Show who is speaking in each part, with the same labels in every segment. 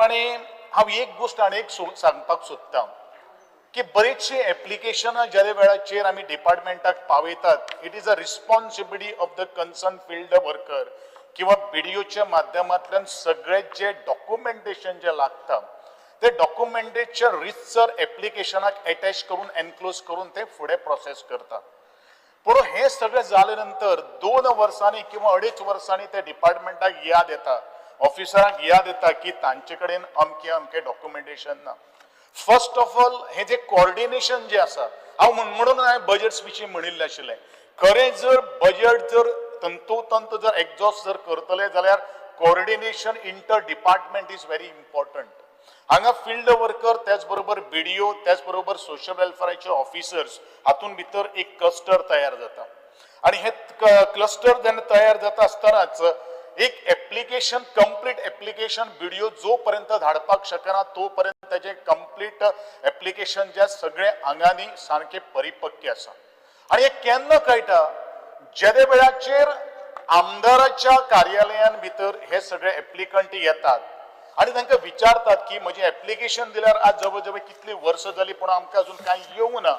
Speaker 1: आणि हांव एक गोष्ट आनी एक सांगपाक सोदतां की बरेचशी एप्लिकेशनां ज्या वेळाचेर आमी डिपार्टमेंटाक पावयतात, it is a responsibility of the concern field worker किंवा बीडीओच्या माध्यमांतल्यान सगळे जे डॉक्युमेंटेशन जे लागता ते डॉक्युमेंटेशन रितसर एप्लिकेशनाक अटॅच करून एनक्लोज करून ते फुडें प्रोसेस करतात. पूण हे सगळें जाले नंतर 2 वर्सांनी किंवा 2.5 वर्सांनी ते डिपार्टमेंटाक याद येता, ऑफिसरांक याद येता की तांचे कडेन अमकें अमकें डॉक्युमेंटेशन ना. फर्स्ट ऑफ ऑल हे जे कोऑर्डिनेशन जे आसा, हांव म्हणून हांवें बजेट्स विशीं म्हणिल्लें आशिल्लें. खरें जर बजेट जर तंतोतंत जर एग्जॉस्ट जर करतले जाल्यार coordination inter department is very important. हांगा फील्ड वर्कर त्याच बरोबर बीडीओ त्याच बरोबर सोशल वेलफेअरचे ऑफिसर्स हातून भितर एक क्लस्टर तयार जाता आणि हे क्लस्टर जेन्ना तयार जाता आसतनाच एक एप्लिकेशन कंप्लीट एप्लिकेशन बीडीओ जो पर्यंत धाडपाक शकना तो पर्यंत त्याचे कंप्लीट एप्लिकेशन जे सगळे आंगांनी सारखे परिपक्व आसा. आणि हे केन्ना कळटा ज्या वेळाचेर आमदाराच्या कार्यालयान भितर हे सगळे एप्लिकंट येतात आणि तांकां विचारतात की म्हजें एप्लिकेशन दिल्यार आज जवळ जवळ कितली वर्स जाली पूण आमकां अजून कांय येवंक ना.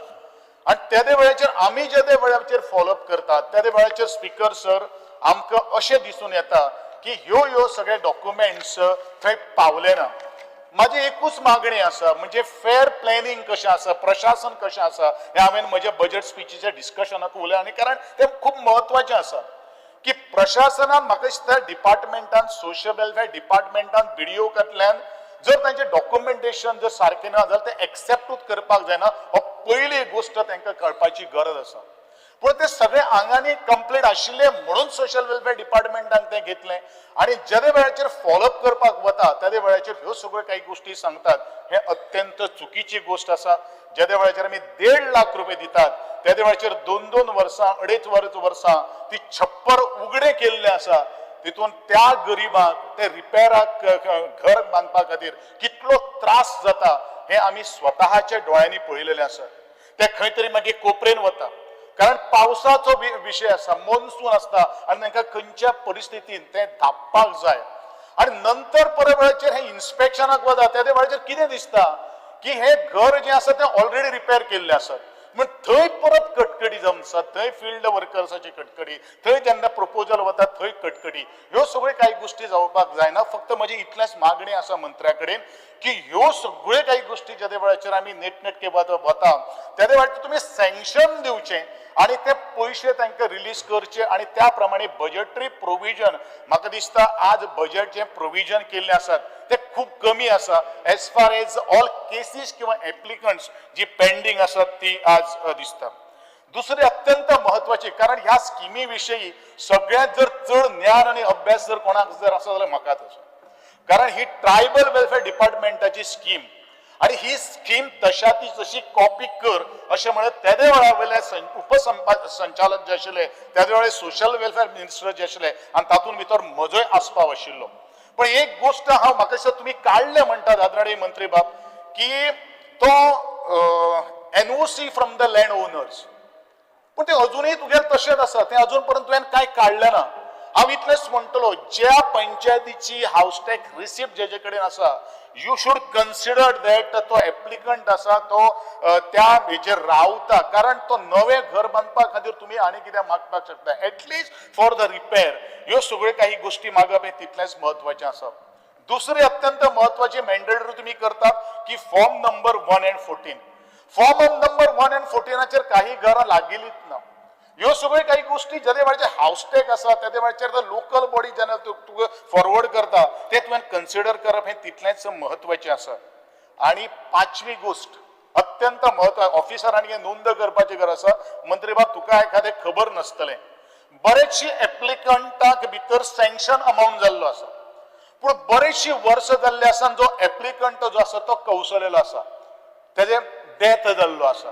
Speaker 1: आणि त्या वेळाचेर आमी ज्या वेळाचेर फॉलोअप करतात त्या वेळाचेर स्पीकर सर आमकां अशें दिसून येता की ह्यो सगळे डॉक्युमेंट्स थंय पावले ना. माझी एकूच मागणी आसा म्हणजे फेअर प्लॅनिंग कशें आसा, प्रशासन कशें आसा हें हांवें म्हज्या बजेट स्पिचीच्या डिस्कशनाक उलयलें आनी कारण तें खूब म्हत्वाचें आसा की प्रशासनान म्हाका दिसता डिपार्टमेंटान सोशल वेलफेअर डिपार्टमेंटान बीडीओ कडल्यान जर तांचे डॉक्युमेंटेशन जर सारकें ना जाल्यार ते एक्सेप्टूच करपाक जायना. हो पयली गोष्ट तांकां कळपाची गरज आसा. पूण ते सगळे आंगांनी कंप्लीट आशिल्ले म्हणून सोशल वेलफेअर डिपार्टमेंटान तें घेतलें आणि ज्या वेळाचेर फॉलोअप करपाक वता त्या वेळाचेर ह्यो सगळ्यो काही गोष्टी सांगतात हे अत्यंत चुकीची गोष्ट आसा. ज्या वेळाचेर आमी 1.5 लाख रुपये दितात त्या वेळाचेर 2-2 वर्सां 2.5 वर्सां ती छप्पर उगडे केल्ले आसा. तितून त्या गरीबाक ते रिपेराक घर बांदपा खातीर कितलो त्रास जाता हे आमी स्वतःच्या डोळ्यांनी पळयलेलें आसा. ते खंय तरी मागीर कोपरेन वता कारण पावसाचो विशय आसा, मॉन्सून आसता आनी तांकां खंयच्या परिस्थितीन ते धांपपाक जाय. आणि नंतर परत वेळाचेर हे इन्स्पेक्शनाक वता त्या वेळाचेर कितें दिसता की हे घर जे आसा ते ऑलरेडी रिपेर केल्ले आसात म्हण थंय परत कटकटी जमतात, थंय फील्ड वर्कर्साची कटकटी, थंय जेन्ना प्रपोजल वता थंय कटकटी. ह्यो सगळ्यो काही गोष्टी जावपाक जायना. फक्त म्हजी इतलेंच मागणी आसा मंत्र्या कडेन की ह्यो सगळ्यो काही गोष्टी ज्या वेळाचेर आमी नेटनेटके वता त्या वेळाचेर तुमी सँक्शन दिवचें आणि ते पैसे तांकां रिलीज करचे आणि त्या प्रमाणे बजेटरी प्रोविजन म्हाका दिसता आज बजेट जे प्रोविजन केल्ले आसात ते खूप कमी आसा as far as all cases किंवा एप्लिकंट्स जी पेंडिंग आसात ती आज दिसता. दुसरी अत्यंत महत्वाची कारण ह्या स्किमी विशयी सगळ्यात जर चड ज्ञान आणि अभ्यास जर कोणाक जर आसा जाल्यार म्हाकाच आसा. कारण ही ट्रायबल वेलफेअर डिपार्टमेंटाची स्कीम आणि ही स्कीम तशा ती जशी कॉपी कर अशें म्हणत त्या वेळा वयले उपसंचालक जे आशिल्ले त्या वेळेस सोशल वेलफेअर मिनिस्टर जे आशिल्ले आणि तातूंत भितर म्हजोय आस्पाव आशिल्लो. पण एक गोष्ट हांव म्हाका दिसता तुमी काडले म्हणटात आदरणीय मंत्री बाब की तो NOC from the land owners पण ते अजूनही तुगेले तशेंच आसा. ते अजून पर्यंत तुवें कांय काडलें ना. हांव इतलेंच म्हणटलो ज्या पंचायतीची हाऊस टॅक्स रिसिप्ट जेजे कडेन आसा यू शूड कन्सिडर दॅट तो एप्लिकंट आसा तो त्या हेजेर रावता कारण तो नवे घर बांदपा खातीर तुमी आनी कितें मागपाक शकता एटलीस्ट फॉर द रिपेर. ह्यो सगळ्यो काही गोष्टी मागप हे तितलेंच म्हत्वाचें आसा. दुसरी अत्यंत महत्वाची मॅन्डेटरी तुम्ही करतात की form number 1 and 14. Form number 1 and 14 काही घरां लागिलीच ना. ह्यो सगळ्यो काही गोष्टी ज्या वेळाचेर हाऊस टॅक्स आसा त्या वेळाचेर लोकल बॉडी जेन्ना तुका फॉरवर्ड करता ते तुवें कन्सिडर करप हे तितलेंच महत्वाचें आसा. आणि 5वी गोष्ट अत्यंत महत्वाची ऑफिसरांनी नोंद करपाची गरज आसा. मंत्री बाब तुका एखादें खबर नासतलें बरेचशी एप्लिकंटाक भितर सँक्शन अमाउंट जाल्लो आसा पूण बरेचशी वर्स जाल्ली आसा जो एप्लिकंट जो आसा तो कौशलेलो आसा तेजे डेथ जाल्लो आसा.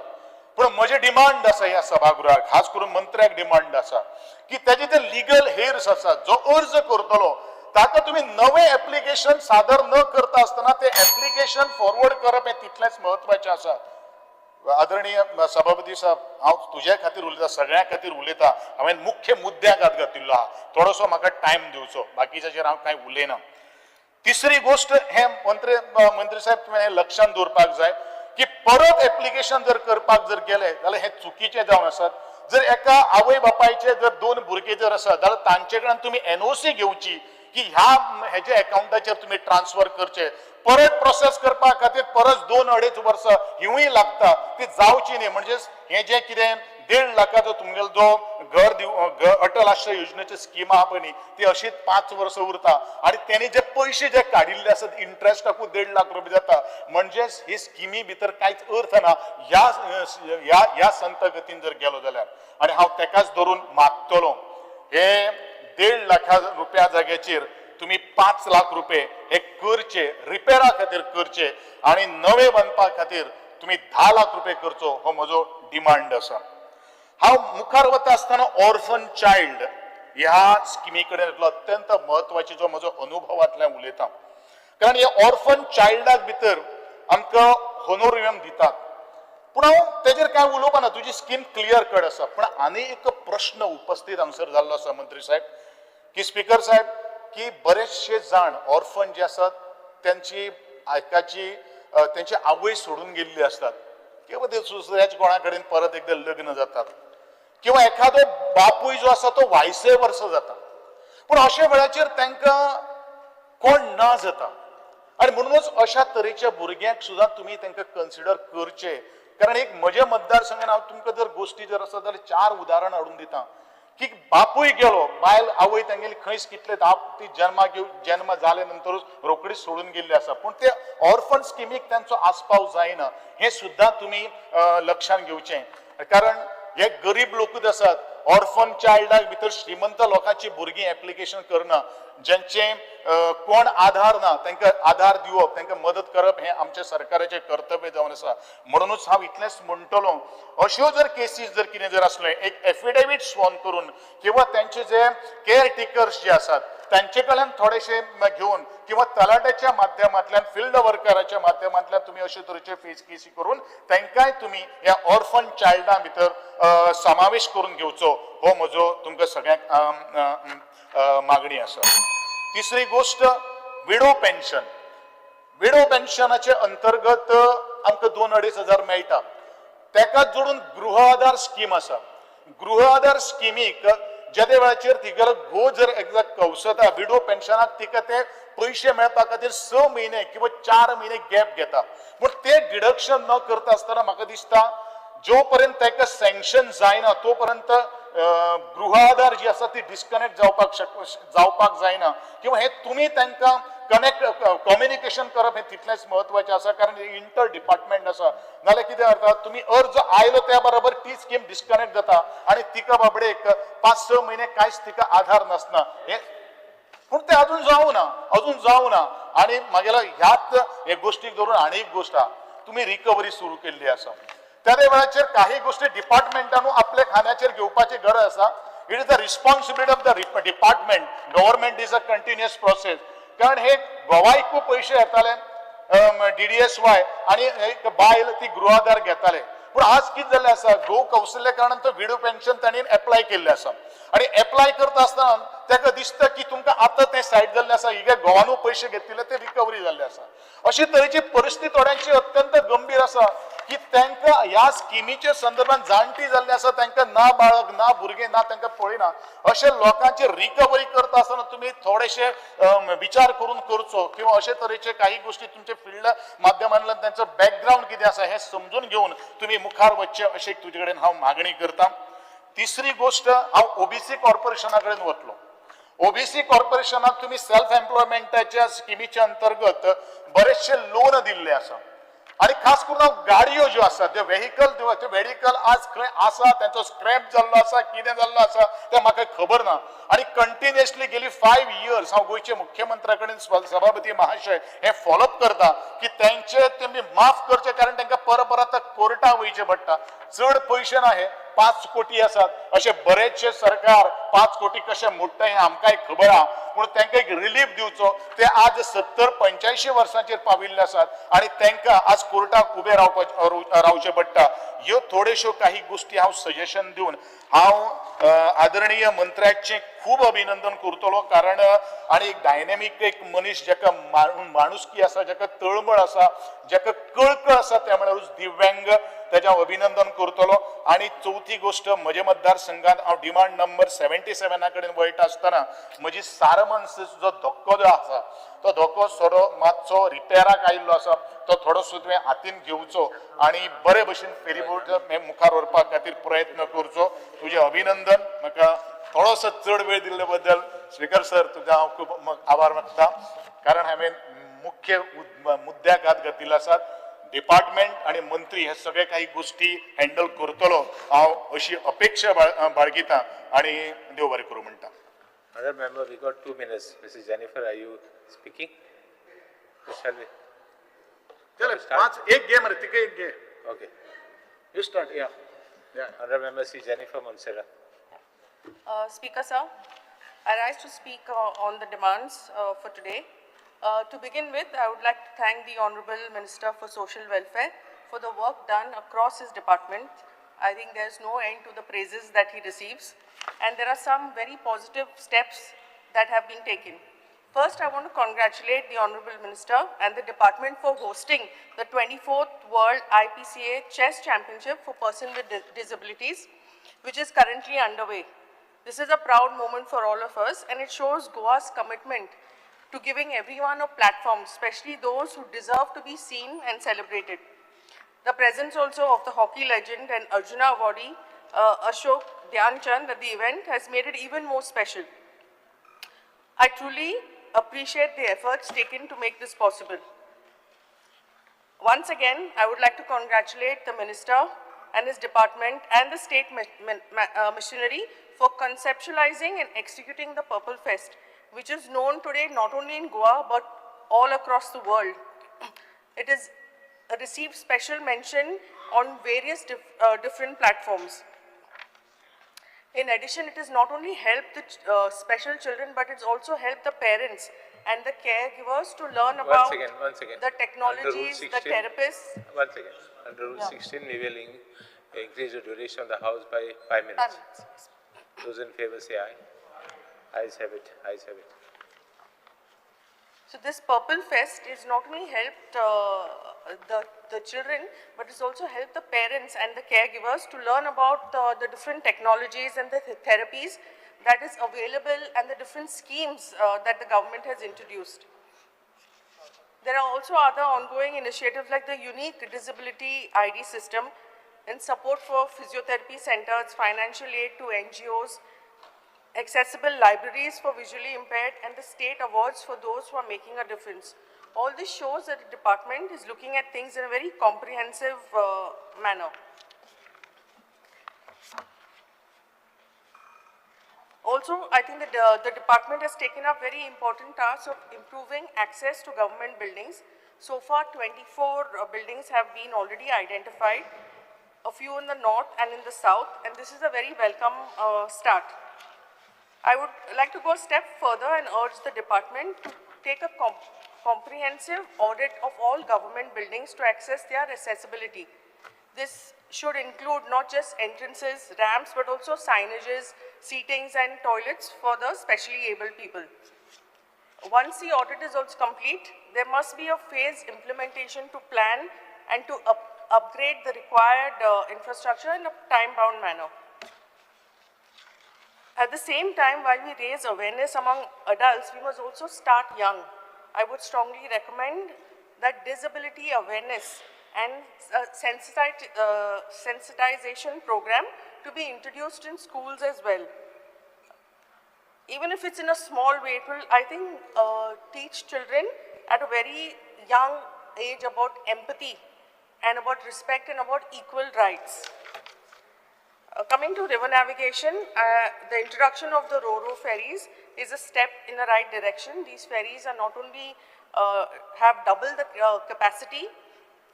Speaker 1: पण म्हजे डिमांड आसा ह्या सभागृहाक खास करून मंत्र्याक डिमांड आसा की तेजे ते लिगल हेर्स आसा जो अर्ज करतलो ताका तुम्ही नवे एप्लिकेशन सादर न करता आसतना ते एप्लिकेशन फॉरवर्ड करप हे तितलेंच महत्वाचें आसा. आदरणीय सभापती साहेब हांव तुज्या खातीर उलयता सगळ्यां खातीर उलयता. हांवें मुख्य मुद्द्याक हात घातिल्लो आहा थोडोसो म्हाका टायम दिवचो बाकीच्याचेर हांव कांय उलयना. तिसरी गोष्ट हे मंत्री साहेब तुम्ही हे लक्षात दवरपाक जाय की परत एप्लिकेशन जर करपाक जर गेले जाल्यार हे चुकीचे जावन आसात। जर एका आवय बापायचे जर दोन भुरगे जर आसात जाल्यार तांचे कडल्यान तुम्ही एनओसी घेवची की ह्या हेजे अकाउंटाचेर तुम्ही ट्रान्सफर करचे, परत प्रोसेस करपा खातीर परत 2-2.5 वर्सां हिवूय लागता, ती जावची न्ही। म्हणजे हे जे कितें 1.5 लाखाचो तुमगेलो जो अटल आश्रय योजनेची स्कीम आहा पळय न्ही ती अशीच 5 वर्सां उरता आणि त्यांनी जे पैसे जे काडिल्ले आसात इंट्रेस्टाकूच 1.5 लाख रुपये जाता। म्हणजे ही स्किमी भितर कांयच अर्थ ना ह्या संत गतीन जर गेलो जाल्यार। आणि हांव तेकाच धरून मागतलो हे 1.5 लाख रुपया जाग्याचेर तुम्ही 5 लाख रुपये हे करचे, रिपेरा खातीर करचे आणि नवे बांदपा खातीर तुम्ही 10 लाख रुपये करचो, हो म्हजो डिमांड आसा। हांव मुखार वता आसतना ऑर्फन चाइल्ड ह्या स्किमी कडेन अत्यंत महत्वाची जो म्हजो अनुभवांतल्यान उलयता, कारण हे ऑर्फन चाइल्डाक भितर आमकां होनोरियम दितात, पूण हांव तेजेर कांय उलोवपा ना, तुजी स्कीम क्लियर कट आसा। पण आनी एक प्रश्न उपस्थित हांगसर जाल्लो आसा मंत्री साहेब की स्पीकर साहेब की बरेचशे जाण ऑर्फन जे आसात त्यांची आयकाची त्यांची आवय सोडून गेल्ली असतात किंवा ते दुसऱ्याच कोणा कडेन परत एकदा लग्न जातात किंवा एखादो बापूय जो आसा तो वायसे वर्स जाता, पूण अशा वेळाचेर तांकां कोण ना जाता आणि म्हणूनच अशा तरेच्या भुरग्यांक सुद्दां तुम्ही तांकां कन्सिडर करचे। कारण एक म्हज्या मतदारसंघान हांव तुमकां जर गोश्टी जर आसा जाल्यार 4 उदाहरण हाडून दिता की बापूय गेलो, बायल आवय तांगेली खंयच कितले ती जन्म जाले नंतरूच रोखडीच सोडून गेल्ली आसा, पूण ते ऑर्फन स्किमीक तांचो आस्पाव जायना हे सुद्दां तुम्ही लक्षात घेवचें। कारण हे गरीब लोकूच आसात, ऑर्फन चाइल्डाक भितर श्रीमंत लोकांची भुरगीं एप्लिकेशन करना, ज्यांचे कोण आधार ना तांकां आधार दिवप, तांकां मदत करप हे आमच्या सरकाराचे कर्तव्य जावन आसा। म्हणूनच हांव इतलेंच म्हणटलो अश्यो जर केसीस जर कितें जर असले एक एफिडेविट स्वॉन करून किंवा त्यांचे जे केअर टेकर्स जे आसात त्यांचे कडल्यान थोडेशे घेऊन किंवा तलाट्याच्या माध्यमांतल्यान फील्ड वर्कराच्या माध्यमांतल्यान तुम्ही अशे तरेचे केसी करून तांकांय तुम्ही या ऑर्फन चाइल्डा भितर समावेश करून घेवचो, हो म्हजो तुमकां सगळ्यांक मागणी आसा। तिसरी गोष्ट विडो पेन्शन। विडो पेन्शनाचे अंतर्गत आमकां 2-2.5 हजार मेळटा, तेका जोडून गृह आधार स्कीम आसा। गृह आधार स्किमीक ज्या वेळाचेर तिगेलो घो जर एकदा कवसता विडो पेन्शनाक तिका ते पैसे मेळपा खातीर 6 महिने किंवा 4 महिने गॅप घेता, पूण ते डिडक्शन न करता आसतना म्हाका दिसता जो पर्यंत ताका सँक्शन जायना तो पर्यंत गृह आधार जी आसा ती डिस्कनेक्ट जावपाक जायना किंवा हे तुम्ही तांकां कम्युनिकेशन करप हे तितलेंच महत्वाचें आसा। कारण इंटर डिपार्टमेंट आसा, नाल्यार कितें जाता तुम्ही अर्ज आयलो त्या बरोबर ती स्कीम डिस्कनेक्ट जाता आणि तिका बाबडेक 5-6 महिने कांयच तिका आधार नासना, हे पूण ते अजून जावं ना। आणि मागेला ह्याच हे गोष्टीक धरून आनी एक गोष्ट तुम्ही रिकवरी सुरू केल्ली आसा, त्या वेळाचेर काही गोष्टी डिपार्टमेंटानू आपल्या खांद्याचेर घेवपाची गरज आसा। It is the responsibility of the department, government is a continuous process. कारण हे गोवायकू पैसे येताले DDSY आणि एक बायल ती गृहाधार घेताले, पूण आज कितें जाल्लें आसा घोव कौशल्य कारणान तो विडो पेन्शन तांणी एप्लाय केल्लें आसा आणि एप्लाय करता आसतना ताका दिसता की तुमकां आतां तें सायड जाल्लें आसा, हिगे घोवानू पयशे घेतिल्ले ते रिकवरी जाल्ले आसा। अशी तरेची परिस्थिती थोड्यांची अत्यंत गंभीर आसा की तांकां ह्या स्किमीच्या संदर्भात जाणटी जाल्ली आसा, तांकां ना बाळक ना भुरगे ना तांकां पळयना, अशा लोकांची रिकवरी करता आसतना तुम्ही थोडेशे विचार करून करचो किंवा अशे तरेचे काही गोष्टी तुमचे फील्ड माध्यमांतल्यान त्यांचं बॅकग्राऊंड कितें आसा हे समजून घेऊन तुम्ही मुखार वचचे अशी तुजे कडेन हांव मागणी करता। तिसरी गोष्ट हांव ओबीसी कॉर्पोरेशना कडेन वतलो। ओबीसी कॉर्पोरेशनाक तुम्ही सेल्फ एम्प्लॉयमेंटाच्या स्किमीच्या अंतर्गत बरेचशे लोन दिल्ले आसा आणि खास करून गाडयो ज्यो आसात ते व्हेहिकल आज खंय आसा त्यांचो स्क्रॅप जाल्लो आसा कितें जाल्लो आसा ते म्हाका खबर ना आणि कंटिन्युअसली गेली 5 इयर्स हांव गोंयचे मुख्यमंत्र्या कडेन सभापती महाशय हे फॉलोअप करता की त्यांचे तेमी माफ करचे, कारण तांकां परत कोर्टा वयचे पडटा, चड पयशे ना, हे 5 कोटी आसात, असे बरेचशे सरकार 5 कोटी कशे मोडटा हे आमकांय खबर आहा, पूण तांकां एक रिलीफ दिवचो। ते आज 70-85 वर्सांचेर पाविल्ले आसात आणि तांकां आज कोर्टाक उबे रावचे पडटा। ह्यो थोड्योश्यो काही गोष्टी हांव सजेशन दिवन हांव आदरणीय मंत्र्याचे खूब अभिनंदन करतलो कारण आणि एक डायनॅमिक एक मनीस जाका माणुसकी आसा जाका तळमळ आसा जाका कळकळ आसा त्या म्हळ्यार दिव्यांग त्याच्या अभिनंदन करतलो आणि चौथी गोष्ट म्हजे मतदारसंघात हांव डिमांड नंबर 77 कडेन वयता आसतना म्हजी सारमन्स जो धक्को जो आसा तो धक्को थोडो मातसो रिपेराक आयिल्लो आसा तो थोडोसो तुवें हातीन घेवचो आणि बरे भशेन फेरीबोट मुखार व्हरपा खातीर प्रयत्न करचो तुझे अभिनंदन म्हाका थोडोसो चड वेळ दिल्ले बद्दल स्पीकर सर तुझा हांव खूब आभार मागता कारण हांवें मुख्य मुद्द्याक हात घातिल्ले आसात डिपार्टमेंट आणि मंत्री हे सगळे काही गोष्टी हँडल करतलो हांव अशी अपेक्षा बाळगिता आणि देव बरें करूं म्हणटा
Speaker 2: Other member, we got 2 minutes. Mrs. Jennifer, are you speaking? Shall we?
Speaker 1: चल पाच एक घे मरे तिके एक घे
Speaker 2: Okay.
Speaker 1: यू स्टार्ट या
Speaker 2: Other member, Mrs. Jennifer Monsera.
Speaker 3: Speaker sir, I rise to speak on the demands for today. To begin with, I would like to thank the Honorable Minister for Social Welfare for the work done across his department. I think there is no end to the praises that he receives, and there are some very positive steps that have been taken. First, I want to congratulate the Honorable Minister and the department for hosting the 24th World IPCA Chess Championship for persons with disabilities, which is currently underway. This is a proud moment for all of us, and it shows Goa's commitment to giving everyone a platform, especially those who deserve to be seen and celebrated. The presence also of the hockey legend and Arjuna awardee, Ashok Dhyan Chand at the event has made it even more special. I truly appreciate the efforts taken to make this possible. Once again, I would like to congratulate the Minister and his department and the state machinery for conceptualizing and executing the Purple Fest, which is known today not only in Goa but all across the world. It is received special mention on various different platforms. In addition, it has not only helped the special children, but it's also helped the parents and the caregivers to learn about
Speaker 2: Once again.
Speaker 3: the technologies, the therapists.
Speaker 2: Once again. Under Rule 16, we will increase the duration of the House by 5 minutes. Those in favor say aye. Ayes have it. Ayes have it.
Speaker 3: So this Purple Fest is not only helped the children, but it's also helped the parents and the caregivers to learn about the different technologies and the therapies that is available and the different schemes that the government has introduced. There are also other ongoing initiatives like the unique disability ID system in support for physiotherapy centers, financial aid to NGOs, accessible libraries for visually impaired, and the state awards for those who are making a difference. All this shows that the department is looking at things in a very comprehensive manner. Also, I think that the department has taken up very important tasks of improving access to government buildings. So far, 24 buildings have been already identified, a few in the north and in the south, and this is a very welcome start. I would like to go a step further and urge the department to take a comprehensive audit of all government buildings to access their accessibility. This should include not just entrances, ramps, but also signages, seatings and toilets for the specially abled people. Once the audit is also complete, there must be a phased implementation to plan and to upgrade the required infrastructure in a time-bound manner. At the same time, while we raise awareness among adults, we must also start young. I would strongly recommend that disability awareness and sensitization program to be introduced in schools as well. Even if it's in a small way, it will, I think, teach children at a very young age about empathy and about respect and about equal rights. Coming to river navigation, the introduction of the Ro-Ro ferries is a step in the right direction. These ferries are not only have double the capacity,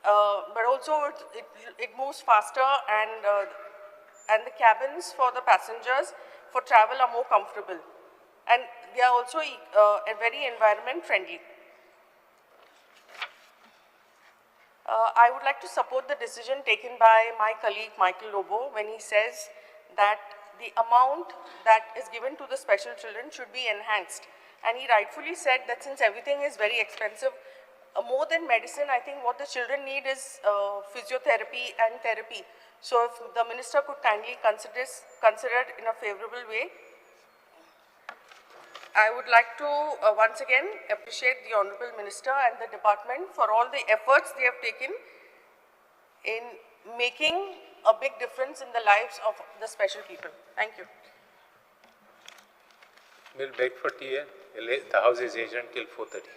Speaker 3: but also it moves faster, and the cabins for the passengers for travel are more comfortable. And they are also very environment friendly. I would like to support the decision taken by my colleague Michael Lobo when he says that the amount that is given to the special children should be enhanced. And he rightfully said that since everything is very expensive, more than medicine, I think what the children need is physiotherapy and therapy. So if the minister could kindly consider it in a favorable way, I would like to once again appreciate the Honorable Minister and the department for all the efforts they have taken in making a big difference in the lives of the special people. Thank you.
Speaker 2: We'll beg for tea. The house is adjourned till 4:30.